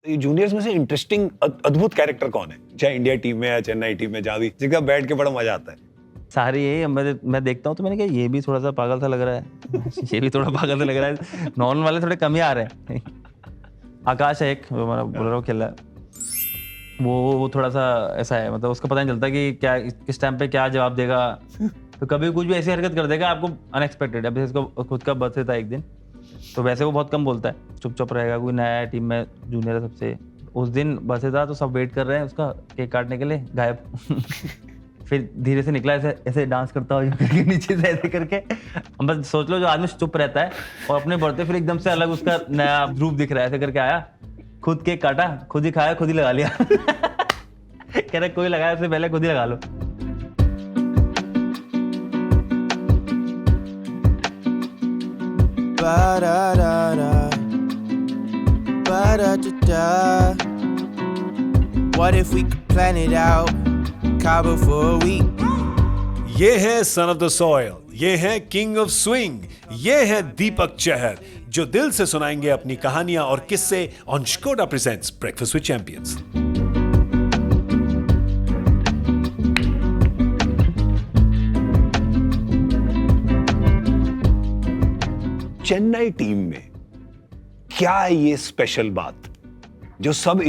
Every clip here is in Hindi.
ये जूनियर्स में से इंटरेस्टिंग अद्भुत कैरेक्टर कौन है, चाहे इंडिया टीम में या चेन्नई टीम में, जहाँ भी, जिसका बैठ के बड़ा मजा आता है? सारी यही मैं देखता हूँ तो मैंने कहा ये भी थोड़ा सा पागल सा लग रहा है ये भी थोड़ा पागल सा लग रहा है, नॉर्मल वाले थोड़े कम ही आ रहे हैं। आकाश है एक, वो हमारा बोलर खेल रहा है, वो थोड़ा सा ऐसा है, मतलब उसको पता नहीं चलता कि क्या किस टाइम पे क्या जवाब देगा, तो कभी कुछ भी ऐसी हरकत कर देगा आपको अनएक्सपेक्टेड। अभी इसको खुद का बर्थडे था एक दिन, तो वैसे वो बहुत कम बोलता है, चुप रहेगा, कोई नया है टीम में, जूनियर है सबसे। उस दिन बर्थडे था तो सब वेट कर रहे हैं उसका केक काटने के लिए, गायब। फिर धीरे से निकला, ऐसे ऐसे डांस करता हुआ करके नीचे से ऐसे करके। बस सोच लो जो आदमी चुप रहता है और अपने बढ़ते फिर एकदम से अलग उसका नया रूप दिख रहा है, ऐसे करके आया, खुद केक काटा, खुद ही खाया, खुद ही लगा लिया। कह रहा कोई लगाया उससे पहले खुद ही लगा लो। What if we could plan it out? Cabo for a week. ये है सन ऑफ द सॉइल, ये है किंग ऑफ स्विंग, ये है दीपक चहर, जो दिल से सुनाएंगे अपनी कहानियां और किस्से on Skoda presents breakfast with champions. Chennai team में क्या है ये स्पेशल बात जो सब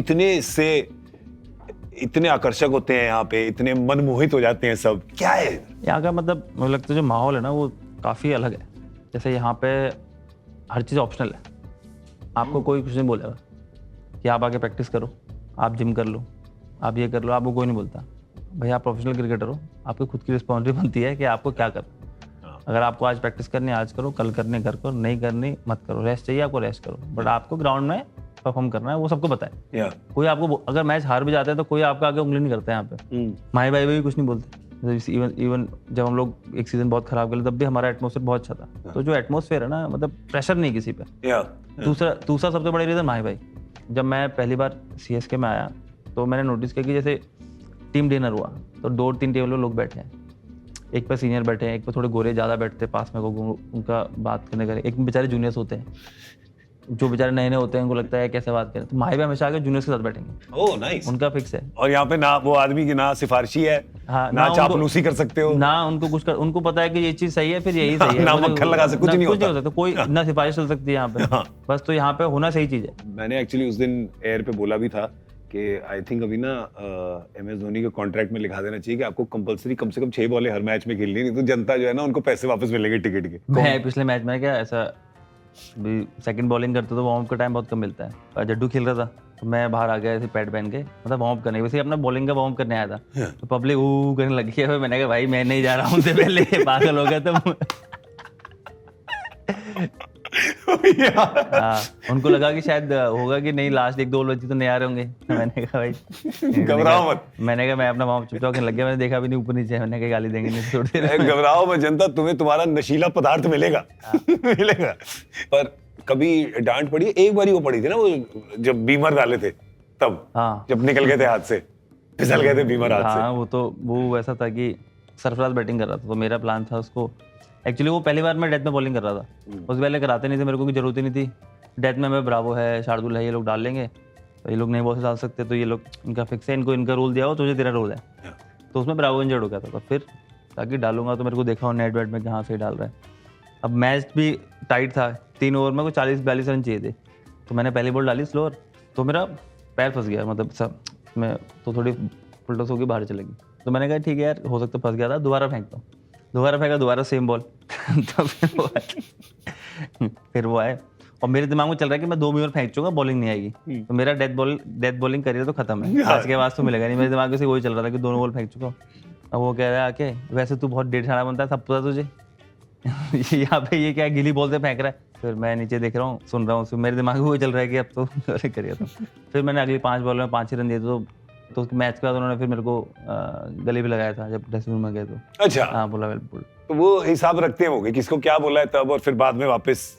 इतने आकर्षक होते हैं, यहाँ पे इतने मनमोहित हो जाते हैं सब, क्या है यहाँ का? मतलब मुझे लगता है जो माहौल है ना वो काफ़ी अलग है। जैसे यहाँ पे हर चीज़ ऑप्शनल है, आपको कोई कुछ नहीं बोलेगा कि आप आके प्रैक्टिस करो, आप जिम कर लो, आप ये कर लो, आपको कोई नहीं बोलता। भाई आप प्रोफेशनल क्रिकेटर हो, आपकी खुद की रिस्पॉन्सिबिलिटी बनती है कि आपको क्या करना। अगर आपको आज प्रैक्टिस करनी है आज करो, कल करनी घर करो, नहीं करनी मत करो, रेस्ट चाहिए आपको रेस्ट करो, बट आपको ग्राउंड में परफॉर्म करना है, वो सबको पता है। कोई आपको अगर मैच हार भी जाते हैं तो कोई आपका आगे उंगली नहीं करता है यहाँ पे। माही भाई भी कुछ नहीं बोलते। इवन जब हम लोग एक सीजन बहुत खराब खेले तब भी हमारा एटमॉस्फेयर बहुत अच्छा था। तो जो एटमॉस्फेयर है ना, मतलब प्रेशर नहीं किसी पे। दूसरा सबसे बड़ा रीजन माही भाई। जब मैं पहली बार CSK में आया तो मैंने नोटिस किया कि जैसे टीम डिनर हुआ तो 2-3 टेबल में लोग बैठे हैं, एक पे सीनियर बैठे हैं, एक पे थोड़े गोरे ज़्यादा बैठते हैं पास में को, उनका बात करने का, एक बेचारे जूनियर्स होते हैं जो बेचारे नए होते हैं, उनको लगता है कैसे बात करें, तो माही भाई हमेशा आके जूनियर्स के साथ बैठेंगे। Oh nice. उनका फिक्स है। और यहाँ पे ना वो आदमी की ना सिफारिशी है, हाँ, ना चापलूसी कर सकते हो, ना उनको कुछ उनको पता है कि ये चीज सही है फिर यही सही है, ना मक्खन लगा सकते, कुछ नहीं हो सकता, कोई ना सिफारिश चल सकती है यहाँ पे। बस तो यहाँ पे होना सही चीज है। मैंने एक्चुअली उस दिन एयर पे बोला भी था कि आई थिंक अभी ना MS धोनी के कॉन्ट्रैक्ट में लिखा देना चाहिए कि आपको कंपलसरी कम से कम 6 बॉलें हर मैच में खेलनी, नहीं तो जनता जो है ना उनको पैसे वापस मिलेंगे टिकट के। मैं पिछले मैच में क्या ऐसा सेकंड बॉलिंग करते तो वार्म अप का टाइम बहुत कम मिलता है, और जड्डू खेल रहा था तो मैं बाहर आ गया ऐसे पैड पहन के, मतलब वार्म अप करने, वैसे अपना बॉलिंग का वार्म करने आया था, तो पब्लिक करने लगी है। मैंने कहा भाई मैं नहीं जा रहा हूँ, उनसे पहले पागल हो गया। तो उनको लगा कि शायद होगा कि नहीं लास्ट 1-2 बच्चे तो नहीं आ रहे होंगे। मैंने कहा भाई घबराओ मत, मैंने कहा मैं अपना वार्म अप चुपचाप करने लग गया, मैंने देखा भी नहीं ऊपर नीचे, मैंने कहा गाली देंगे नहीं थोड़ी देर। घबराओ मत जनता, तुम्हें तुम्हारा नशीला पदार्थ मिलेगा। मिलेगा। पर कभी डांट पड़ी? एक बार ही वो पड़ी थी ना, वो जब बीमर डाले थे तब, जब निकल गए थे हाथ से, फिसल गए थे बीमर हाथ से। वो तो वो वैसा था कि सरफराज बैटिंग कर रहा था तो मेरा प्लान था उसको, एक्चुअली वो पहली बार मैं डेथ में बॉलिंग कर रहा था, उससे पहले कराते नहीं थे, मेरे को कोई जरूरत ही नहीं थी। डेथ में मैं ब्रावो है, शार्दुल है, ये लोग डाल लेंगे, तो ये लोग नहीं बॉल डाल सकते, तो ये लोग इनका फिक्स है, इनको इनका रोल दिया हो, तुझे तेरा रोल है। तो उसमें ब्रावो इंजर्ड हो गया था, तो फिर ताकि डालूंगा तो मेरे को देखा हो नेट वेट में कहाँ से डाल रहा है। अब मैच भी टाइट था, 3 ओवर में को 40-42 रन चाहिए थे, तो मैंने पहली बॉल डाली स्लोअर, तो मेरा पैर फंस गया, मतलब सब मैं तो थोड़ी फुलटस होकर बाहर चलेगी, तो मैंने कहा ठीक है यार हो सकता फंस गया था, दोबारा फेंकता हूँ, दोबारा फेंका, दोबारा सेम बॉल। तो फिर वो आए और मेरे दिमाग में चल रहा है कि मैं 2 ओवर फेंक चूंगा, बॉलिंग नहीं आएगी, तो मेरा डेथ बॉलिंग करियर तो खत्म है, आज के बाद तो मिलेगा नहीं। मेरे दिमाग में से वही चल रहा था कि 2 बॉल फेंक चुका हूँ। अब वो कह रहा है आके वैसे तू बहुत डेढ़ छाड़ा बनता है, सब पता तुझे। यहाँ पे ये क्या गिली बॉल से फेंक रहा है। फिर मैं नीचे देख रहा हूँ, सुन रहा हूँ, मेरे दिमाग में वही चल रहा है कि अब तो करिए। तो फिर मैंने अगली 5 बॉल में 5 ही रन दिए, तो मैच के बाद उन्होंने फिर मेरे को गले भी लगाया था जब ड्रेसिंग रूम में गए तो। अच्छा। हाँ बोला बिल्कुल। तो वो हिसाब रखते हैं वो कि किसको क्या बोला है तब, और फिर बाद में वापस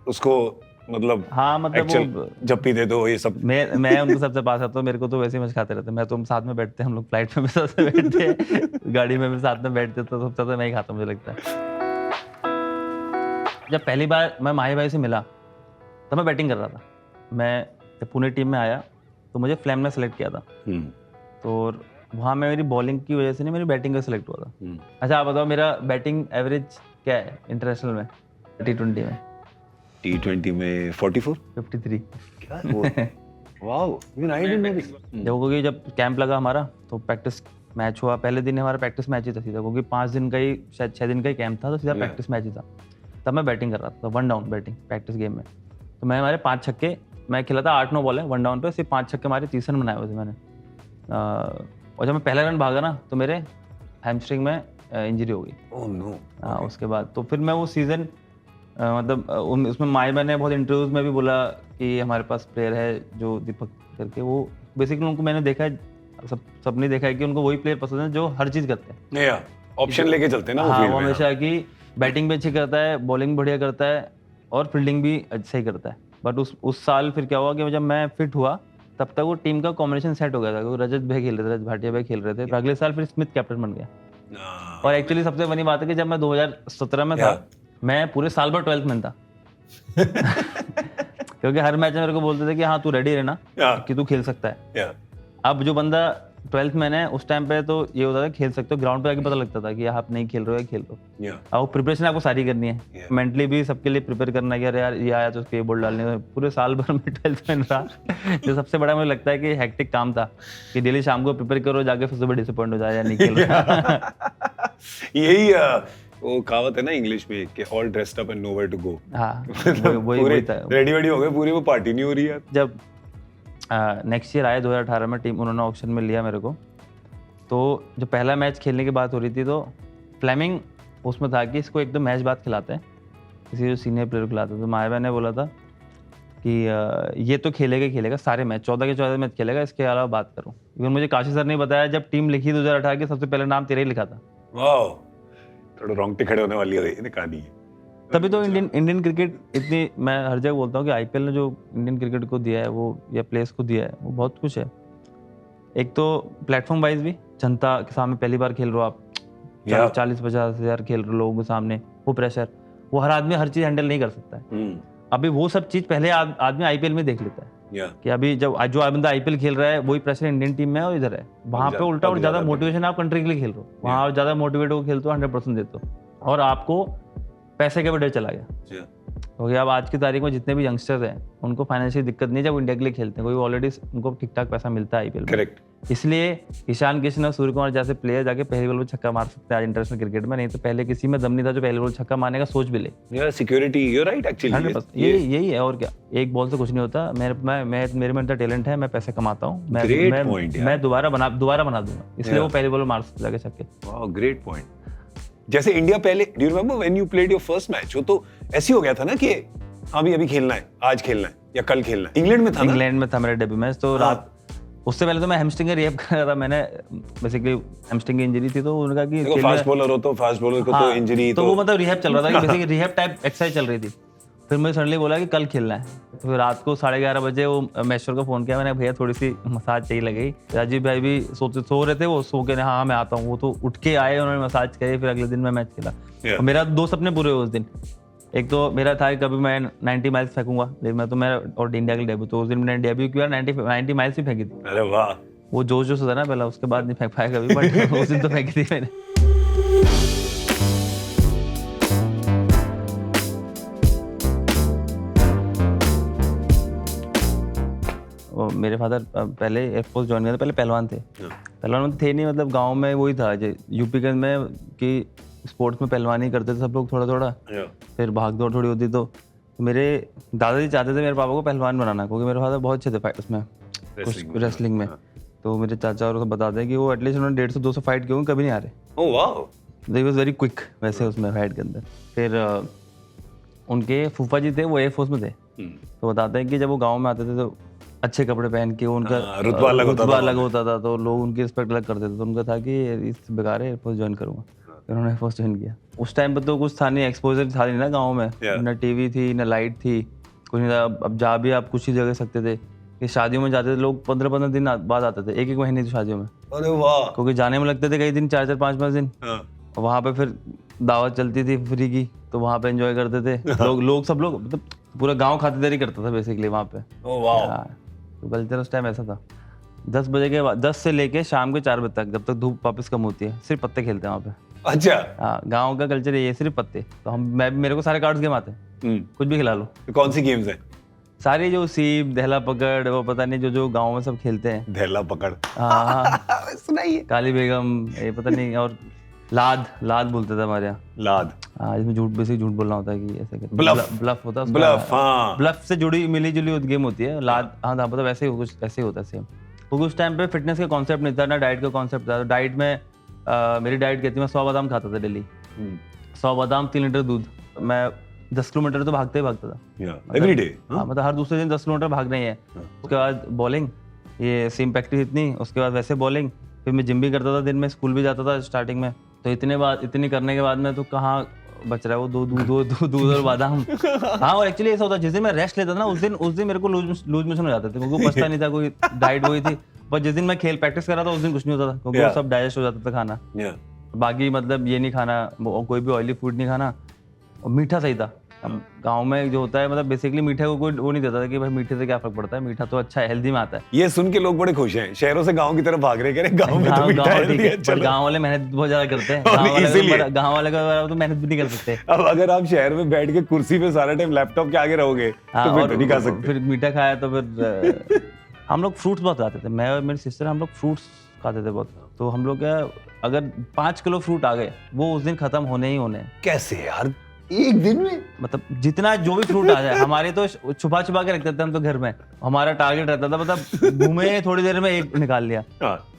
उसको मतलब हाँ मतलब वो जप्पी दे दो ये सब। मैं उनको सबसे पास आता हूँ, मेरे को तो वैसे ही मच खाते रहते, मैं तो साथ में बैठते हैं, हम लोग फ्लाइट में भी साथ में बैठते हैं, गाड़ी में भी साथ में बैठते, तो सबसे ज्यादा मैं ही खाता, मुझे लगता है। जब पहली बार मैं माही भाई से मिला तब मैं बैटिंग कर रहा था, मैं जब पुणे टीम में आया तो मुझे फ्लैम ने सेलेक्ट किया था। तो वहाँ मैं मेरी बॉलिंग की वजह से नहीं, मेरी बैटिंग का सिलेक्ट हुआ था। अच्छा आप बताओ मेरा बैटिंग एवरेज क्या है इंटरनेशनल में, T20 में? T20 में 44? 53। क्या wow, even I didn't know this. क्योंकि जब कैंप लगा हमारा तो प्रैक्टिस मैच हुआ, पहले दिन हमारा प्रैक्टिस मैच ही था सीधा, क्योंकि 5 दिन का ही शायद 6 दिन का ही कैंप था, तो सीधा प्रैक्टिस मैच ही था। तब मैं बैटिंग कर रहा था, 1 डाउन बैटिंग प्रैक्टिस गेम में। तो मैं हमारे 5 छक्के, मैं खेला था 8-9 बॉल है 1 डाउन पे, सिर्फ 5 छक्के मारे, 30 रन बनाए हुए थे मैंने। और जब मैं पहला रन भागा ना तो मेरे हैमस्ट्रिंग में इंजरी हो गई। Oh no. हाँ उसके बाद तो फिर मैं वो सीज़न मतलब उसमें मायबा ने बहुत इंटरव्यूज में भी बोला कि हमारे पास प्लेयर है जो दीपक करके, वो बेसिकली उनको मैंने देखा है, सबने देखा है कि उनको वही प्लेयर पसंद है जो हर चीज़ करते हैं। या ऑप्शन लेके चलते हैं ना वो हाँ फील्ड वो में। हमेशा कि बैटिंग भी अच्छी करता है, बॉलिंग बढ़िया करता है और फील्डिंग भी सही करता है। बट उस साल फिर क्या हुआ कि जब मैं फिट हुआ तब तक वो टीम का कॉम्बिनेशन सेट हो गया था, क्योंकि रजत भाई खेल रहे थे, रजत भाटिया भाई खेल रहे थे। अगले साल फिर स्मिथ कैप्टन बन गया। और एक्चुअली सबसे बड़ी बात है कि जब मैं 2017 में था, मैं पूरे साल भर 12th में था। क्योंकि हर मैच में मेरे को बोलते थे कि हाँ तू रेडी रहना कि तू खेल सकता है। अब जो बंदा 12th में है उस टाइम पे तो ये होता था खेल सकते हो, ग्राउंड पे आके पता लगता था कि आप नहीं खेल रहे हो या खेल रहे हो। अब प्रिपरेशन आपको सारी करनी है, मेंटली भी सबके लिए प्रिपेयर करना है कि अरे यार ये आया तो उसके बॉल डालने है। पूरे साल भर में 12th में रहा। जो सबसे बड़ा मुझे लगता है कि हेक्टिक काम था कि डेली शाम को प्रिपेयर करो, जाके फिर सुबह डिसअपॉइंट हो जाए या नहीं खेल रहा। यही वो कहावत है ना इंग्लिश में कि all dressed up and nowhere to go. हाँ वही था। रेडी वेडी हो गए पूरी, वो पार्टी नहीं हो रही है। जब नेक्स्ट ईयर आया 2018 में टीम, उन्होंने ऑप्शन में लिया मेरे को, तो जो पहला मैच खेलने की बात हो रही थी तो फ्लेमिंग उसमें था कि इसको 1-2 मैच बाद खिलाते हैं, किसी जो सीनियर प्लेयर को खिलाते हैं। तो मायबा ने बोला था कि ये तो खेलेगा सारे मैच, 14 के 14 मैच खेलेगा, इसके अलावा बात करूँ। इवन मुझे काशी सर ने बताया जब टीम लिखी 2018 की, सबसे पहले नाम तेरा ही लिखा था। वाह, थोड़ा रोंगटे खड़े होने वाली है कहानी है। तभी तो इंडियन क्रिकेट इतनी, मैं हर जगह बोलता हूँ कि IPL ने जो इंडियन क्रिकेट को दिया है वो, या प्लेयर्स को दिया है, वो बहुत कुछ है। एक तो प्लेटफॉर्म वाइज भी, जनता के सामने पहली बार खेल रहे हो आप, 40-50 हज़ार खेल रहे लोगों के सामने, वो प्रेशर, वो हर आदमी हर चीज़ हैंडल नहीं कर सकता है। अभी वो सब चीज़ पहले आदमी IPL में देख लेता है कि अभी जब जो बंदा IPL खेल रहा है वही प्रेशर इंडियन टीम में है और इधर है, वहाँ पे उल्टा और ज़्यादा मोटिवेशन आप कंट्री के लिए खेल रहे हो, वहाँ ज़्यादा मोटिवेट हो खेलते हो, 100% देते हो, और आपको पैसे के वजह चला गया। क्योंकि अब आज की तारीख में जितने भी यंगस्टर्स हैं उनको फाइनेंशियल दिक्कत नहीं है जब इंडिया के लिए खेलते हैं, क्योंकि ऑलरेडी उनको ठीक ठाक पैसा मिलता है IPL में। करेक्ट। इसलिए ईशान किशन और सूर्य कुमार जैसे प्लेयर जाके पहली बॉल में छक्का मार सकते हैं आज इंटरनेशनल क्रिकेट में, नहीं तो पहले किसी में दम नहीं था जो पहली बॉल छक्का मारने का सोच भी ले। यार security, you are right actually, यही है और क्या, एक बॉल से कुछ नहीं होता। मेरे में इतना टैलेंट है, मैं पैसे कमाता हूँ, मैं दोबारा बना दूंगा, इसलिए वो पहली बॉल में मार सकते जाके छक्के। वाह, ग्रेट पॉइंट। जैसे इंडिया पहले, do you remember when you played your first match, वो तो ऐसे हो गया था ना कि अभी खेलना है, आज खेलना है या कल खेलना है। इंग्लैंड में था ना? इंग्लैंड में था मेरा डेब्यू मैच, तो रात, उससे पहले तो मैं हैमस्ट्रिंग का रिहैब कर रहा था। मैंने बेसिकली हैमस्ट्रिंग की इंजरी थी, तो उन्होंने कहा कि फास्ट बॉलर हो तो फास्ट बॉलर को तो इंजरी, तो वो मतलब रिहैब चल रहा था कि बेसिकली रिहैब टाइप एक्सरसाइज चल रही थी। फिर मुझे सडनली बोला कि कल खेलना है, तो फिर रात को 11:30 बजे वो मैश्वर को फ़ोन किया मैंने, भैया थोड़ी सी मसाज चाहिए लगी। राजीव भाई भी सो रहे थे, वो सो के हाँ मैं आता हूँ, वो तो उठ के आए, उन्होंने मसाज करी, फिर अगले दिन मैं मैच खेला। और मेरा 2 सपने पूरे हुए उस दिन। एक तो मेरा था कि कभी मैं 90 माइल्स फेंकूंगा, लेकिन मैं तो मेरा और इंडिया के डेब्यू, तो उस दिन मैंने डेब्यू किया, 90 माइल्स भी फेंकी थी। अरे वाह, वो जोश था ना पहला, उसके बाद नहीं फेंक पाया कभी, बट उस दिन तो फेंकी थी मैंने। मेरे फादर पहले एयरफोर्स ज्वाइन किया था, पहले पहलवान थे। पहलवान में थे नहीं, मतलब गांव में वही था यूपी के में कि स्पोर्ट्स में पहलवानी करते थे सब लोग थोड़ा, फिर भाग दौड़ थोड़ी होती। तो मेरे दादाजी चाहते थे मेरे पापा को पहलवान बनाना, क्योंकि मेरे फादर बहुत अच्छे थे उसमें, रेसलिंग में। तो मेरे चाचा और बताते हैं कि वो एटलीस्ट उन्होंने 150-200 फाइट किए, कभी नहीं आ रहे। ओह वाह, दे वाज वेरी क्विक वैसे उसमें फाइट के अंदर। फिर उनके फूफा जी थे, वो एयरफोर्स में थे, तो बताते हैं कि जब वो गाँव में आते थे तो अच्छे कपड़े पहन के, उनका रुतबा अलग होता था, तो लोग उनकी रिस्पेक्ट अलग करते थे। तो उनका था कि इस बेकार है, एयरफोर्स ज्वाइन करूँगा, उन्होंने एयरफोर्स ज्वाइन किया। उस टाइम पर तो कुछ था नहीं, एक्सपोजर था नहीं ना गाँव में, ना टीवी थी ना लाइट थी, कुछ नहीं था। अब जा भी आप कुछ ही जगह सकते थे, कि शादियों में जाते थे लोग 15-15 दिन बाद आते थे, 1-1 महीने की शादियों में। अरे वाह, क्योंकि जाने में लगते थे कई दिन, 4-4 5-5 दिन। वहाँ पे फिर दावत चलती थी फ्री की, तो वहाँ पे एंजॉय करते थे लोग सब लोग, मतलब पूरा गांव खातिरदारी करता था बेसिकली वहाँ पे। ओह वाह, तो कल्चर उस टाइम ऐसा था, 10 बजे के बाद 10 से लेके शाम के 4 बजे तक, जब तक धूप वापस कम होती है, सिर्फ पत्ते खेलते हैं वहाँ पे। अच्छा। हाँ, गाँव का कल्चर ये है, सिर्फ पत्ते। तो मेरे को सारे कार्ड्स गेम आते हैं, कुछ भी खिला लो। तो कौन सी गेम्स हैं? सारी जो सीप, दहला पकड़, वो पता नहीं जो गाँव में सब खेलते हैं। दहला पकड़, हाँ सुनाइए। काली बेगम, ये पता नहीं, और लाद बोलते थे हमारे यहाँ। लाद, हाँ, इसमें बेसिक झूठ बोलना होता है कि ऐसे करके। ब्लफ होता है। ब्लफ, हाँ। ब्लफ से जुड़ी मिली जुली गेम होती है। लाद, हाँ मतलब ऐसे ही कुछ ऐसे ही होता है सेम। क्योंकि उस टाइम पे फिटनेस का कॉन्सेप्ट नहीं था ना, डाइट का कॉन्सेप्ट था। डाइट में मेरी डाइट कहती, मैं 100 बादाम खाता था डेली। 100 बादाम, 3 लीटर दूध। मैं 10 किलोमीटर तो भागता ही भागता था एवरी डे। हाँ, मतलब हर दूसरे दिन 10 किलोमीटर भागना ही है। उसके बाद बॉलिंग, ये सेम प्रैक्टिस इतनी, उसके बाद वैसे बॉलिंग, फिर मैं जिम भी करता था दिन में, स्कूल भी जाता था स्टार्टिंग में। तो इतनी करने के बाद में तो कहाँ बच रहा है वो दूध और बादाम। हाँ, और एक्चुअली ऐसा होता जिस दिन मैं रेस्ट लेता था ना, उस दिन मेरे को लूज मोशन हो जाते थे, क्योंकि पचता नहीं था, कोई डाइट हुई थी। पर जिस दिन मैं प्रैक्टिस कर रहा था, उस दिन कुछ नहीं होता था, क्योंकि वो सब डाइजेस्ट हो जाता था खाना। बाकी मतलब ये नहीं खाना, कोई भी ऑयली फूड नहीं खाना, और मीठा सही था। अब गाँव में जो होता है, मतलब बेसिकली मीठे को कोई वो नहीं देता था कि भाई मीठे से क्या फर्क पड़ता है, मीठा तो अच्छा है, हेल्दी में आता है। ये सुन के लोग बड़े खुश हैं, शहरों से गांव की तरफ भाग रहे, कह रहे गांव में तो मीठा हेल्दी है। पर गाँव वाले मेहनत बहुत ज्यादा करते हैं। गाँव वाले का तो मेहनत भी नहीं कर सकते। अब अगर आप शहर में बैठ के कुर्सी पे सारा टाइम लैपटॉप के आगे रहोगे तो फिर नहीं खा सकते। फिर मीठा खाया तो फिर हम लोग फ्रूट्स बहुत खाते थे, मैं और मेरी सिस्टर, हम लोग फ्रूट्स खाते थे बहुत। तो हम लोग क्या, अगर 5 किलो फ्रूट आ गए, वो उस दिन खत्म होने ही होने। कैसे यार, एक दिन में? मतलब जितना जो भी फ्रूट आ जाए, हमारे तो छुपा के रखते थे हम तो घर में। हमारा टारगेट रहता था, मतलब घूमे थोड़ी देर में एक निकाल लिया।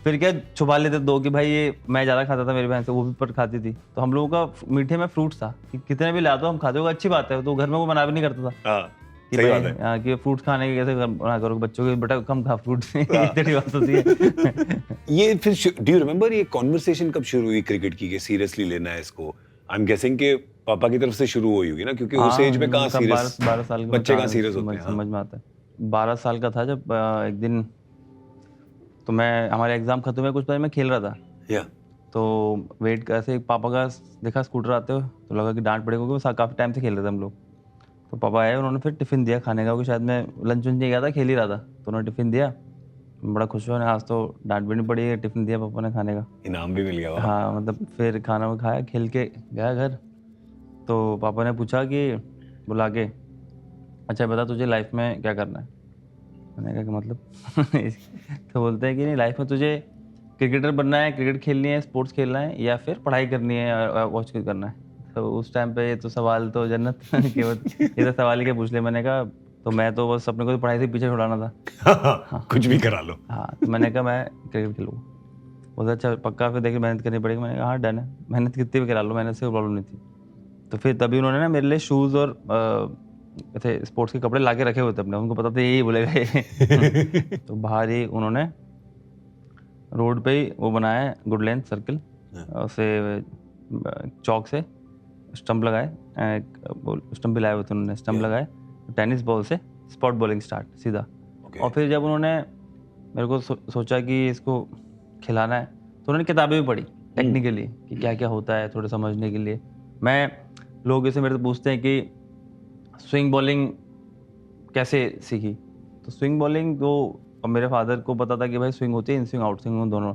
फिर क्या छुपा लेते 2 कि भाई ये मैं ज्यादा खाता था, मेरी बहन से वो भी पर खाती थी। तो हम लोगों का मीठे में फ्रूट्स था कि कितने भी ला दो हम खाते हो, अच्छी बात है। तो घर में वो मना भी नहीं करता था कि भाई कि फ्रूट्स खाने के कैसे मना करो बच्चों के, बेटा कम खा फ्रूट्स। इतनी बात होती है। ये फिर डू यू रिमेंबर ये कॉन्वर्सेशन कब शुरू हुई क्रिकेट की कि सीरियसली लेना है इसको? आई एम गेसिंग के पापा की तरफ से शुरू हुई होगी ना, क्योंकि उस एज में कहाँ सीरियस, 12 साल के बच्चे कहाँ सीरियस होते हैं। समझ में आता है। 12 साल का था जब एक दिन, तो मैं, हमारे एग्जाम खत्म हुए कुछ पहले मैं खेल रहा था। तो वेट कैसे, पापा का देखा स्कूटर आते हुए, तो लगा कि डांट पड़ेगा, क्योंकि काफी टाइम से खेल रहे थे हम लोग। तो पापा आए, उन्होंने फिर टिफिन दिया खाने का, क्योंकि शायद मैं लंच नहीं गया था, खेल ही रहा था। तो उन्होंने टिफिन दिया, बड़ा खुश हुआ, आज तो डांट भी नहीं पड़ी है, टिफिन दिया पापा ने खाने का, इनाम भी मिल गया। हाँ, मतलब फिर खाना वो खाया, खेल के गया घर। तो पापा ने पूछा कि बुला के, अच्छा बता तुझे लाइफ में क्या करना है? मैंने कहा कि मतलब तो बोलते हैं कि नहीं, लाइफ में तुझे क्रिकेटर बनना है, क्रिकेट खेलनी है, स्पोर्ट्स खेलना है, या फिर पढ़ाई करनी है, वॉच करना है। तो उस टाइम पे ये तो सवाल तो जन्नत के ये तो सवाल ही क्या पूछ ले। मैंने कहा तो मैं तो बस अपने को पढ़ाई से पीछे छुड़ाना था। कुछ भी करा लो। हाँ, तो मैंने कहा मैं क्रिकेट खेलूँगा। बोलते अच्छा पक्का, फिर देखिए मेहनत करनी पड़ेगी। मैंने कहा हाँ डन है, मेहनत कितनी भी करा लो, मेहनत से कोई प्रॉब्लम नहीं थी। तो फिर तभी उन्होंने ना मेरे लिए शूज़ और ऐसे स्पोर्ट्स के कपड़े ला के रखे हुए थे अपने, उनको पता था यही बोलेगा ये। तो बाहर ही उन्होंने रोड पे ही वो बनाया है, गुड लेंथ सर्कल, उसे चौक से स्टंप लगाए, स्टंप भी लाए हुए थे उन्होंने, स्टंप लगाए, टेनिस बॉल से स्पॉट बॉलिंग स्टार्ट सीधा। और फिर जब उन्होंने मेरे को सोचा कि इसको खिलाना है, तो उन्होंने किताबें भी पढ़ी टेक्निकली कि क्या क्या होता है, थोड़े समझने के लिए। मैं, लोग ऐसे मेरे से पूछते हैं कि स्विंग बॉलिंग कैसे सीखी, तो स्विंग बॉलिंग तो मेरे फादर को पता था कि भाई स्विंग होती है, इन स्विंग आउट स्विंग दोनों।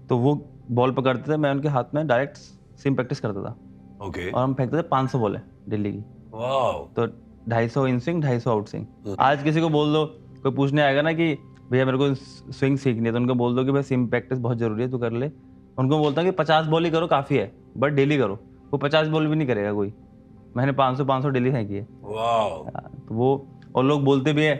तो वो बॉल पकड़ते थे, मैं उनके हाथ में डायरेक्ट स्विंग प्रैक्टिस करता था। और हम फेंकते थे 500 बॉल है डेली की। तो 250 इन स्विंग, 250 आउट स्विंग। आज किसी को बोल दो, कोई पूछने आएगा ना कि भैया मेरे को स्विंग सीखनी है, तो उनको बोल दो कि भाई स्विंग प्रैक्टिस बहुत जरूरी है, तू कर ले। उनको बोलता हूँ कि 50 बॉल ही करो काफ़ी है, बट डेली करो। वो 50 बॉल भी नहीं करेगा कोई, मैंने 500 डेली फेंकी है। तो वो, और लोग बोलते भी है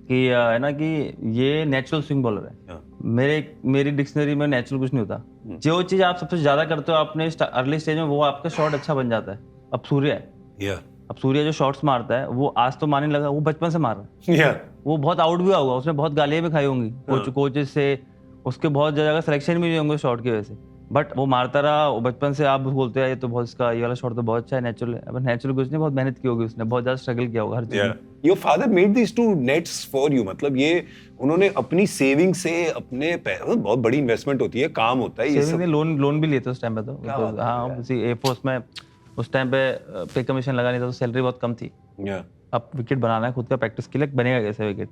कि है ना कि ये नेचुरल स्विंग बॉलर है। मेरी डिक्शनरी में नेचुरल कुछ नहीं होता। जो चीज़ आप सबसे ज़्यादा करते हो अपने अर्ली स्टेज में, वो आपका शॉट अच्छा बन जाता है। अब सूर्य जो शॉट्स मारता है, वो आज तो मारने लगा, वो बचपन से मार रहा है। वो बहुत आउट भी होगा, उसने बहुत गालियाँ भी खाई होंगी कोचेस से, उसके बहुत जगह सिलेक्शन भी नहीं होंगे शॉट की वजह से, बट वो मारता रहा। वो बचपन से आप बोलते हैं ये तो बहुत, इसका ये वाला शॉट तो बहुत अच्छा है, नेचुरल है। अब नेचुरल कुछ नहीं, बहुत मेहनत की होगी उसने, बहुत ज्यादा स्ट्रगल किया होगा हर चीज में। Your father made these two nets for you, मतलब ये उन्होंने अपनी सेविंग से, अपने बहुत बड़ी इन्वेस्टमेंट होती है, काम होता है ये सब। लोन भी लिए थे उस टाइम पे तो हाँ, एयरफोर्स में उस टाइम पे पे कमीशन लगा नहीं था, तो सैलरी बहुत कम थी। अब विकेट बनाना है खुद का, प्रैक्टिस के लिए बनेगा कैसे विकेट,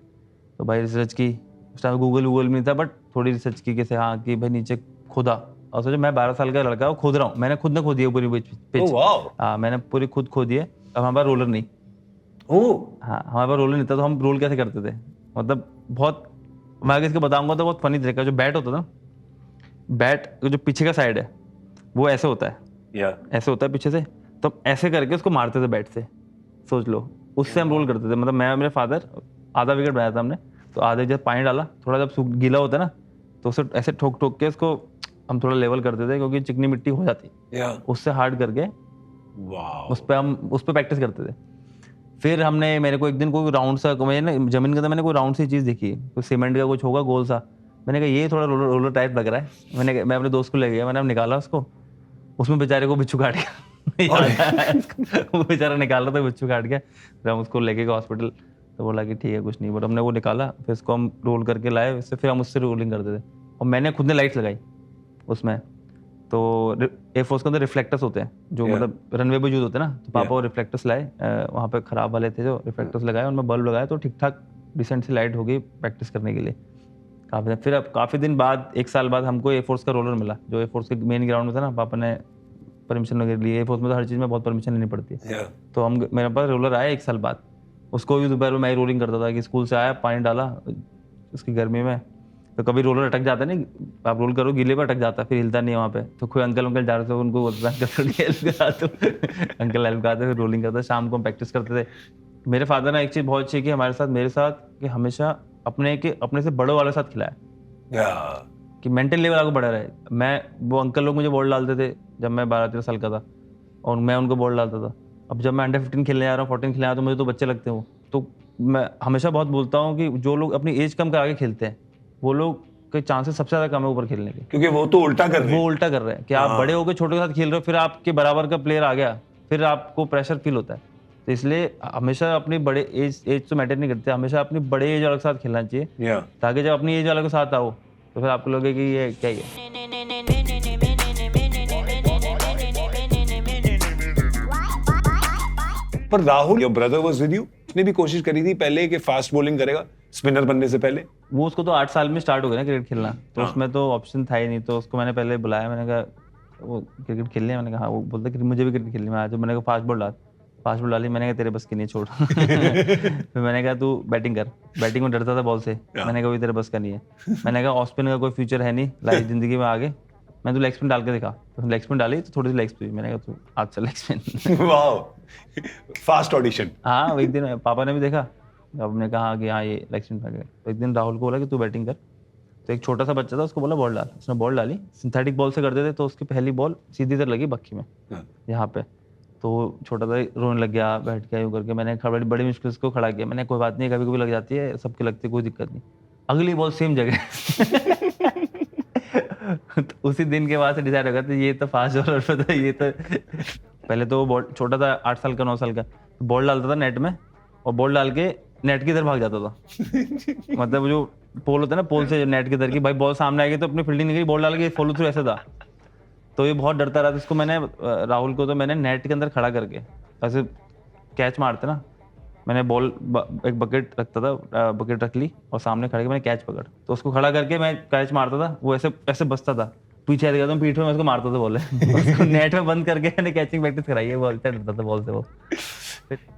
तो भाई रिसर्च की, उस टाइम गूगल में था, बट थोड़ी रिसर्च की कैसे, हाँ कि भाई नीचे खोदा, और सोचो मैं 12 साल का लड़का हूँ, खोद रहा हूँ, मैंने खुद ने खोदी है पूरी पिच। हाँ मैंने पूरी खुद खोदी है। अब हमारे पास रोलर नहीं, हाँ हमारे पास रोलर नहीं था, तो हम रोल कैसे करते थे, मतलब बहुत, मैं आगे इसको बताऊंगा तो बहुत फनी तरीका। जो बैट होता था, बैट जो पीछे का साइड है वो ऐसे होता है, ऐसे होता है पीछे से, तो ऐसे करके उसको मारते थे बैट से, सोच लो, उससे हम रोल करते थे। मतलब मैं और मेरे फादर आधा विकेट बनाया था हमने, तो आधे जब पानी डाला, थोड़ा जब गीला होता है ना, तो उसे ऐसे ठोक ठोक के उसको हम थोड़ा लेवल करते थे, क्योंकि चिकनी मिट्टी हो जाती, उससे हार्ड करके उस पर प्रैक्टिस करते थे। फिर हमने, मेरे को एक दिन कोई राउंड सा, मैंने जमीन के अंदर मैंने कोई राउंड सी चीज़ देखी, कोई सीमेंट का कुछ होगा गोल सा, मैंने कहा ये थोड़ा रोलर टाइप लग रहा है। मैं अपने दोस्त को ले गया, मैंने निकाला उसको, उसमें बेचारे को बिच्छू काट गया। वो बेचारा निकाल रहा था, बिच्छू काट गया। फिर हम उसको लेके गए हॉस्पिटल, तो बोला कि ठीक है कुछ नहीं, बट हमने वो निकाला, फिर उसको हम रोल करके लाए, उससे फिर हम उससे रोलिंग करते थे। और मैंने खुद ने लाइट्स लगाई उसमें, तो एयरफोर्स के अंदर रिफ्लेक्टर्स होते हैं जो मतलब रनवे पे यूज होते हैं ना, तो पापा वो रिफ्लेक्टर्स लाए, वहाँ पे खराब वाले थे जो रिफ्लेक्टर्स लगाए, उनमें बल्ब लगाए, तो ठीक ठाक डिसेंट सी लाइट हो गई प्रैक्टिस करने के लिए काफ़ी। फिर अब काफ़ी दिन बाद, 1 साल बाद हमको एयरफोर्स का रोलर मिला, जो एयरफोर्स के मेन ग्राउंड में था ना, पापा ने परमिशन वगैरह ली। एयरफोर्स में तो हर चीज़ में बहुत परमिशन लेनी पड़ती है, तो हम, मेरे पास रोलर आया 1 साल बाद, उसको भी दोपहर में मैं ही रोलिंग करता था, कि स्कूल से आया, पानी डाला उसकी गर्मी में, तो कभी रोलर अटक जाता नहीं, आप रोल करो गीले पर अटक जाता, फिर हिलता नहीं है वहाँ पे, तो कोई अंकल जा रहे थे, उनको अंकल हेल्प कराते, फिर रोलिंग करते, शाम को हम प्रैक्टिस करते थे। मेरे फादर ने एक चीज़ बहुत अच्छी है कि हमारे साथ, मेरे साथ, कि हमेशा अपने से बड़ों वाले साथ खिलाया, कि मेंटल लेवल आगे बढ़ा रहे। वो अंकल लोग मुझे बॉल डालते थे जब मैं 12-13 साल का था, और मैं उनको बॉल डालता था। अब जब मैं अंडर 15 खेलने आ रहा हूँ, 14 खेलने आ रहा हूँ, तो मुझे तो बच्चे लगते हो, तो मैं हमेशा बहुत बोलता हूँ कि जो लोग अपनी एज कम कर आगे खेलते हैं, वो लोग के चांसेस सबसे ज्यादा कम है ऊपर खेलने के, क्योंकि वो तो उल्टा कर रहे हैं, कि आप बड़े होकर छोटे के साथ खेल रहे हो, फिर आपके बराबर का प्लेयर आ गया, फिर आपको प्रेशर फील होता है। तो इसलिए हमेशा अपनी बड़े एज तो मैटर नहीं करते, हमेशा अपनी बड़े एज वाले के साथ खेलना चाहिए, ताकि जब अपनी एज वाले के साथ आओ तो फिर आपको लगे कि ये क्या है। पर Rahul, your brother was with you, उसने भी कोशिश करी थी पहले कि फास्ट बॉलिंग करेगा स्पिनर बनने से पहले। वो उसको तो 8 साल में स्टार्ट हो गया ना क्रिकेट खेलना, तो उसमें तो ऑप्शन था ही नहीं, तो उसको मैंने पहले बुलाया, मैंने कहा वो क्रिकेट खेलने, मैंने कहा वो बोलता कि मुझे भी क्रिकेट खेलनी है, आज मैंने कहा फास्ट बॉल डाली, मैंने कहा तेरे बस की नहीं, छोड़। फिर मैंने कहा तू बैटिंग कर, बैटिंग में डरता था बॉल से, मैंने कहा तेरे बस का नहीं है, मैंने कहा ऑफ स्पिन का कोई फ्यूचर है नहीं लाइफ जिंदगी में आगे, मैं तो लेग स्पिन डाल के दिखा, तो लेग स्पिन डाली तो थोड़ी सी लेग स्पिन, मैंने कहा तू आज चल leg spin. Wow, fast audition. हाँ, एक दिन पापा ने भी देखा, अब ने कहा कि हाँ ये लेग स्पिन गया, तो एक दिन राहुल को बोला कि तू बैटिंग कर, तो एक छोटा सा बच्चा था, उसको बोला बॉल डाल, उसने बॉल डाली, सिंथेटिक बॉल से करते थे, तो उसकी पहली बॉल सीधी तरह लगी बक्की में, यहाँ पे, तो छोटा सा रोने लग गया, बैठ गया यूँ करके, मैंने बड़ी मुश्किल से उसको खड़ा किया, मैंने कोई बात नहीं, कभी कभी लग जाती है, सबके लगती है, कोई दिक्कत नहीं। अगली बॉल सेम जगह। तो उसी दिन के बाद से डिसाइड हो गया था ये तो फास्ट बॉलर पे था, ये तो पहले तो वो छोटा था 8 साल का 9 साल का, तो बॉल डालता था नेट में, और बॉल डाल के नेट की तरफ भाग जाता था। मतलब जो पोल होता है ना, पोल से नेट की तरफ की, भाई बॉल सामने आएगी तो अपनी फील्डिंग नहीं करी, बॉल डाल के फॉलो थ्रू ऐसा था। तो ये बहुत डरता रहा था, इसको मैंने, राहुल को तो मैंने नेट के अंदर खड़ा करके ऐसे कैच मारते ना, मैंने बॉल एक बकेट रखता था, बकेट रख ली और सामने खड़े के मैंने कैच पकड़, तो उसको खड़ा करके मैं कैच मारता था, वो ऐसे ऐसे बचता था, पीछे आ गया तो पीठ में मैं उसको मारता था बॉल। उसको नेट में बंद करके मैंने कैचिंग प्रैक्टिस कराई है, बॉल से डरता था बॉल से वो।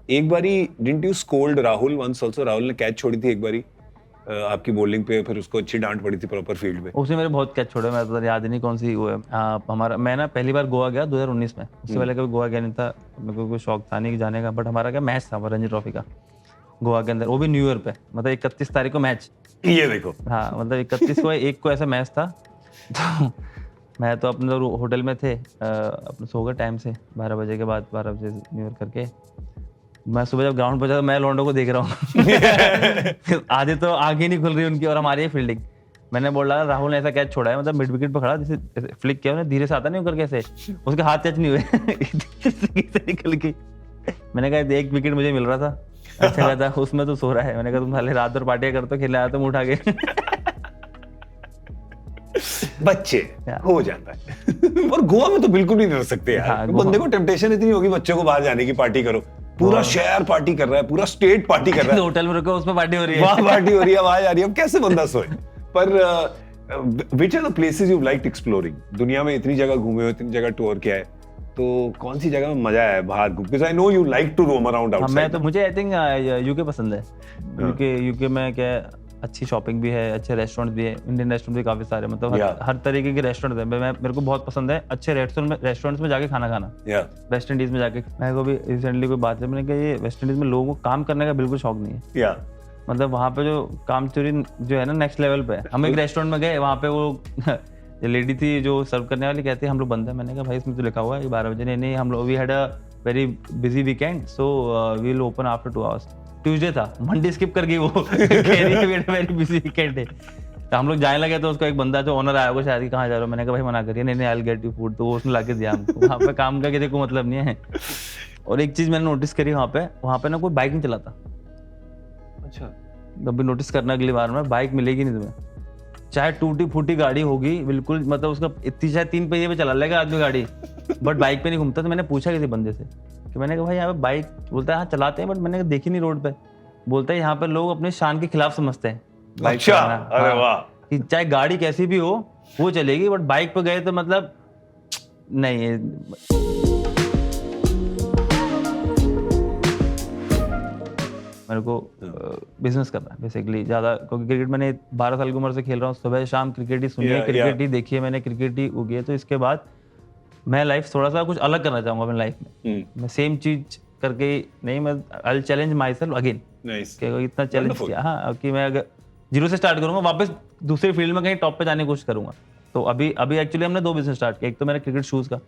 एक बारी didn't you scold Rahul once also? Rahul ने कैच छोड़ी थी एक बारी आपकी बॉलिंग पे, फिर उसको अच्छी डांट पड़ी थी प्रॉपर फील्ड में। उसने मेरे बहुत कैच छोड़े, मैं तो याद ही नहीं कौन सी वो है। हमारा, मैं ना पहली बार गोवा गया 2019 में, उससे पहले कभी गोवा गया नहीं था, मेरे को कोई शौक था नहीं जाने का, बट हमारा क्या मैच था रणजी ट्रॉफी का गोवा के अंदर, वो भी न्यू ईयर पे, मतलब 31 तारीख को मैच। ये देखो, हाँ मतलब 31 को एक को ऐसा मैच था, तो मैं तो अपने होटल में थे, अपने सो गए टाइम से 12 बजे के बाद, 12 बजे न्यू ईयर करके। मैं सुबह जब ग्राउंड पर जाता, मैं लॉन्डो को देख रहा हूँ। आधे तो आंखें नहीं खुल रही उनकी, और हमारी फील्डिंग। मैंने बोल रहा राहुल ने ऐसा कैच छोड़ा है, मतलब मिड विकेट पे खड़ा, जैसे फ्लिक किया, धीरे से आता नहीं करके ऐसे, उसके हाथ टच नहीं हुए, निकल गई। मैंने कहा 1 विकेट मुझे मिल रहा था, अच्छा लगा था, उसमें तो सो रहा है। मैंने कहा तुम साले रात भर पार्टियां करते हो, खेलने आया तुम उठा के। बच्चे हो जाता है। और गोवा में तो बिल्कुल नहीं रह सकते यार। हाँ, बंदे को टेम्पटेशन इतनी होगी बच्चों को बाहर जाने की, पार्टी करो, पूरा शहर पार्टी कर रहा है, पूरा स्टेट पार्टी कर रहा है, होटल में रुको उसमें पार्टी हो रही है, वहां पार्टी हो रही है, आवाज आ रही है, अब कैसे बंदा सोए। पर which are the places you've liked exploring? दुनिया में इतनी जगह घूमे हो, इतनी जगह टूर किया है, तो कौन सी जगह में मजा आया बाहर घूम? Because I know you like to roam around outside. मैं तो मुझे आई थिंक यूके पसंद है। यूके में क्या है, अच्छी शॉपिंग भी है, अच्छे रेस्टोरेंट भी है, इंडियन रेस्टोरेंट भी काफी सारे, मतलब हर तरीके के रेस्टोरेंट है। मेरे को बहुत पसंद है अच्छे रेस्टोरेंट्स में जाके खाना खाना। वेस्ट इंडीज में जाके, मेरे को भी रिसेंटली कोई बात है, मैंने कहा ये वेस्ट इंडीज में लोगों को काम करने का बिल्कुल शौक नहीं है। मतलब वहाँ पे जो काम चोरी जो है ना नेक्स्ट लेवल पे है। हम एक रेस्टोरेंट में गए, वहाँ पे वो लेडी थी जो सर्व करने वाली, कहती है हम लोग बंद है। मैंने कहा भाई इसमें तो लिखा हुआ है 12 बजे। नहीं हम लोग we had a very busy weekend so we will open after 2 hours. Tuesday था, मंडे स्किप कर गई वो, कह रही है वेरी बिजी वीकेंड है। तो हम लोग जाने लगे तो उसको एक बंदा जो ओनर आया होगा शायद, कहाँ जा रहे हो? मैंने कहा भाई मना करिए, नहीं I will get you food. तो वो उसने ला के दिया हमको। वहाँ पे काम का किसी को मतलब नहीं है। और एक चीज मैंने नोटिस करी वहाँ पे ना कोई बाइक नहीं चलाता। अच्छा, कभी नोटिस करना अगली बार में, बाइक मिलेगी नहीं तुम्हें, चाहे टूटी फूटी गाड़ी होगी बिल्कुल, मतलब उसका इतनी चाहे 3 पहिए पे चला लेगा आदमी गाड़ी, बट बाइक पे नहीं घूमता। तो मैंने पूछा किसी बंदे से कि मैंने कहा भाई यहाँ पे बाइक, बोलता है हाँ चलाते हैं बट मैंने देखी नहीं रोड पे। बोलता है यहाँ पे लोग अपने शान के खिलाफ समझते हैं बाइक अच्छा, चलाना। अरे वाह, कि चाहे गाड़ी कैसी भी हो वो चलेगी, बट बाइक पे गए तो मतलब नहीं। मेरे को बिजनेस करना है बेसिकली ज़्यादा, क्योंकि क्रिकेट मैंने 12 साल की उम्र से खेल रहा हूँ। सुबह शाम क्रिकेट ही सुनी है, क्रिकेट ही देखी है मैंने, क्रिकेट ही उगी है। तो इसके बाद मैं लाइफ थोड़ा सा कुछ अलग करना चाहूँगा अपनी लाइफ में। मैं सेम चीज करके नहीं, मैं I will challenge my self again. इतना चैलेंज किया हाँ कि मैं अगर 0 से स्टार्ट करूँगा, वापस दूसरे फील्ड में कहीं टॉप पे जाने की कोशिश करूँगा। तो अभी एक्चुअली हमने 2 बिजनेस स्टार्ट किया। एक तो मेरा क्रिकेट शूज़ का,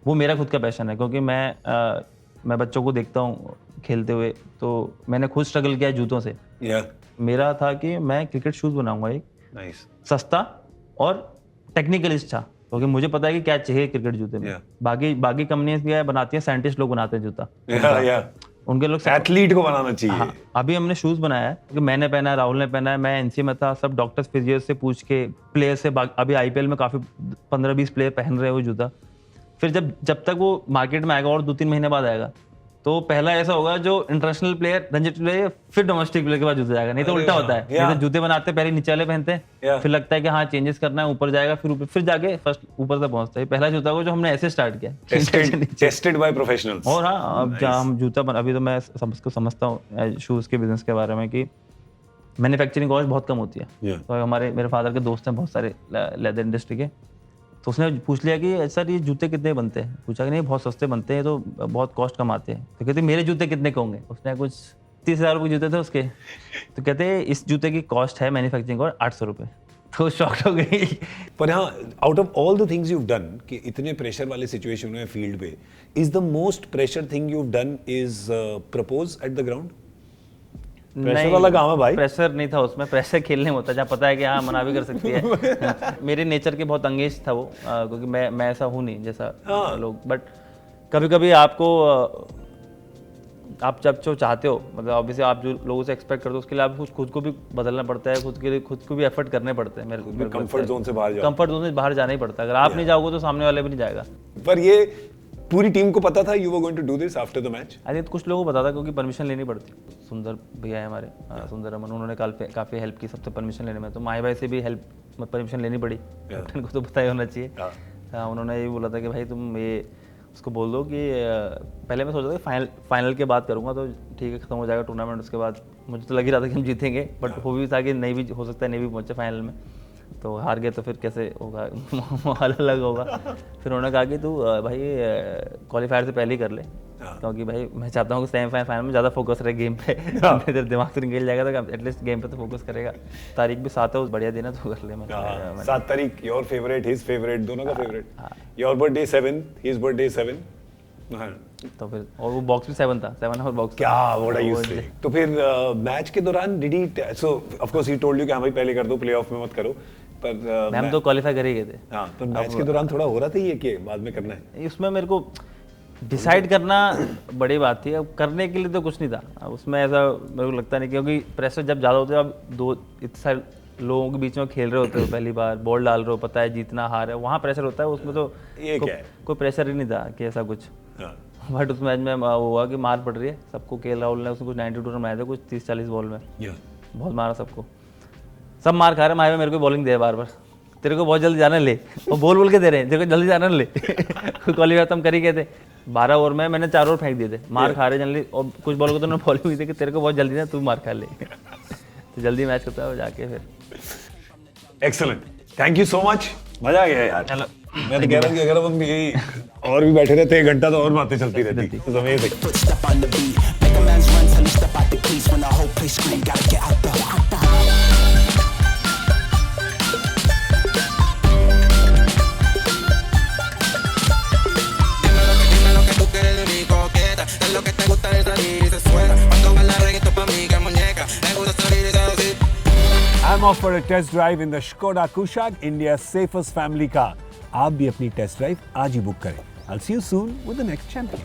वो मेरा खुद का पैशन है, क्योंकि मैं बच्चों को देखता हूँ खेलते हुए, तो मैंने खुद स्ट्रगल किया जूतों से। मेरा था कि मैं क्रिकेट शूज़ बनाऊंगा एक सस्ता और टेक्निकलिस्ट था, क्योंकि मुझे पता है कि क्या चाहिए क्रिकेट जूते में। बाकी कंपनियां क्या बनाती हैं, साइंटिस्ट लोग बनाते हैं जूता, उनके लोग एथलीट को बनाना चाहिए। हाँ, अभी हमने शूज बनाया है क्योंकि मैंने पहना है, राहुल ने पहना है, मैं एनसीए में था, सब डॉक्टर्स फिजियोस से पूछ के, प्लेयर से, अभी आईपीएल में काफी 15-20 प्लेयर पहन रहे हैं वो जूता। फिर जब तक वो मार्केट में आएगा और 2-3 महीने बाद आएगा, तो पहला ऐसा होगा जो इंटरनेशनल प्लेयर, रणजी प्लेयर, फिर डोमेस्टिक प्लेयर के बाद जूता जाएगा। नहीं तो उल्टा होता है, नहीं तो जूते बनाते पहले नीचे वाले पहनते हैं, फिर लगता है कि हाँ चेंजेस करना है, ऊपर जाएगा, फिर जाके फर्स्ट ऊपर तक पहुंचता है। पहला जूता को जो हमने ऐसे स्टार्ट किया, टेस्टेड बाय प्रोफेशनल्स। और हाँ, अब जहाँ हम जूता अभी तो मैं सबको समझता हूँ शूज के बिजनेस के बारे में कि मैन्युफैक्चरिंग कॉस्ट बहुत कम होती है। तो मेरे फादर के दोस्त हैं बहुत सारे लेदर इंडस्ट्री के, तो उसने पूछ लिया कि सर ये जूते कितने बनते हैं? पूछा कि नहीं बहुत सस्ते बनते हैं, तो बहुत कॉस्ट कम आते हैं। तो कहते मेरे जूते कितने के होंगे? उसने कुछ 30,000 रुपये जूते थे उसके, तो कहते इस जूते की कॉस्ट है मैन्युफैक्चरिंग और 800 रुपये। तो शॉक्ड हो गई। पर हाँ, out of all the things you have done, कि इतने प्रेशर वाले सिचुएशन में फील्ड पे, is the most pressure thing you have done is propose at the ground? Pressure वाला काम है भाई। प्रेशर नहीं था उसमें, प्रेशर खेलने में होता है, जहाँ पता है कि हाँ मना भी कर सकती है। मेरे नेचर के बहुत अंगेज था वो, क्योंकि मैं ऐसा हूँ नहीं जैसा लोग। बट कभी कभी आपको आप जब जो चाहते हो, मतलब ऑब्वियसली आप जो लोगों से एक्सपेक्ट करते हो, उसके लिए आपको खुद को भी बदलना पड़ता है, खुद को भी एफर्ट करने पड़ते हैं। मेरे कंफर्ट जोन से बाहर जाना ही पड़ता है। अगर आप नहीं जाओगे तो सामने वाले भी नहीं जाएगा। पर ये पूरी टीम को पता था you were going to do this after the match? I think कुछ लोगों को पता था, क्योंकि परमिशन लेनी पड़ती। सुंदर भैया है हमारे, सुंदर रमन, उन्होंने काफ़ी हेल्प की सबसे परमिशन लेने में। तो माही भाई से भी परमिशन लेनी पड़ी, कैप्टन को तो पता ही होना चाहिए। उन्होंने ये बोला था कि भाई तुम ये उसको बोल दो कि पहले मैं सोचा था कि फाइनल के बाद करूँगा, तो ठीक है खत्म हो जाएगा टूर्नामेंट, उसके बाद मुझे तो लग ही रहा था कि हम जीतेंगे, बट हो भी था कि नहीं भी हो सकता है, नहीं भी पहुँचे फाइनल में, तो हार गए तो फिर कैसे होगा, माहौल अलग होगा। फिर उन्होंने कहा कि तू भाई क्वालिफायर से पहले ही कर ले, क्योंकि भाई मैं चाहता हूँ कि सेमीफाइनल में ज़्यादा फोकस रहे गेम पे। तेरे दिमाग से निकल जाएगा तो एटलीस्ट गेम पे तो फोकस करेगा। तारीख भी 7 है, उस बढ़िया दिन है, तो कर ले। मैं 7 तारीख, योर फेवरेट, हिज फेवरेट, दोनों का favourite. Your birthday 7, his birthday 7। तो फिर और वो बॉक्स भी 7 था, 7 और बॉक्स। क्या व्हाट आर यू सेइंग? तो फिर मैच के दौरान did he, so of course he told you कि हां भाई पहले कर दो, प्लेऑफ में मत करो, पर हम तो क्वालीफाई कर ही गए थे। हां, तो मैच के दौरान थोड़ा हो रहा था ये कि बाद में करना है। इसमें मेरे को डिसाइड करना बड़ी बात थी, अब करने के लिए तो कुछ नहीं था उसमें, ऐसा मेरे को लगता नहीं, क्योंकि प्रेशर जब ज़्यादा होता है, अब 2 इतने सारे लोगों के बीच में खेल रहे होते हो, पहली बार बॉल डाल रहे हो, पता है जीतना हार है, वहाँ प्रेशर होता है। उसमें तो कोई प्रेशर ही नहीं था कि ऐसा कुछ बट उस मैच में वो हुआ कि मार पड़ रही है सबको, केएल राहुल ने उसको कुछ 92 रन बनाए थे कुछ 30-40 बॉल में, बहुत मारा सबको, सब मार खा रहे, माए मेरे को बॉलिंग दे बार बार, तेरे को बहुत जल्दी जाना ले, और बोल के दे रहे हैं तेरे को जल्दी जाना ले। क्वालिफाई तो हम कर ही गए थे, 12 ओवर में मैंने 4 ओवर फेंक दिए थे, मार खा रहे जल्दी, और कुछ बॉल को तो उन्होंने बॉलिंग हुई थी कि तेरे को बहुत जल्दी ना, तू मार खा ले। तो जल्दी मैच होता है जाके फिर। Excellent, thank you so much, मजा आ गया यार। चलो मैं तो कह रहा हूँ कि अगर हम यही और भी बैठे रहते 1 घंटा तो और बातें चलती रहती। तो amazing. Footstep on the beat. Make a man's run till he step out the crease. When the whole place scream, gotta get out the. Dime lo que tú quieres de mi coqueta. Es lo que te gusta de salir y se suena. Cuando baila reggaetón pa' mí que muñeca. Me gusta salir y se así. I'm off for a test drive in the Skoda Kushaq, India's safest family car. आप भी अपनी टेस्ट ड्राइव आज ही बुक करें। I'll see you soon with the next champion.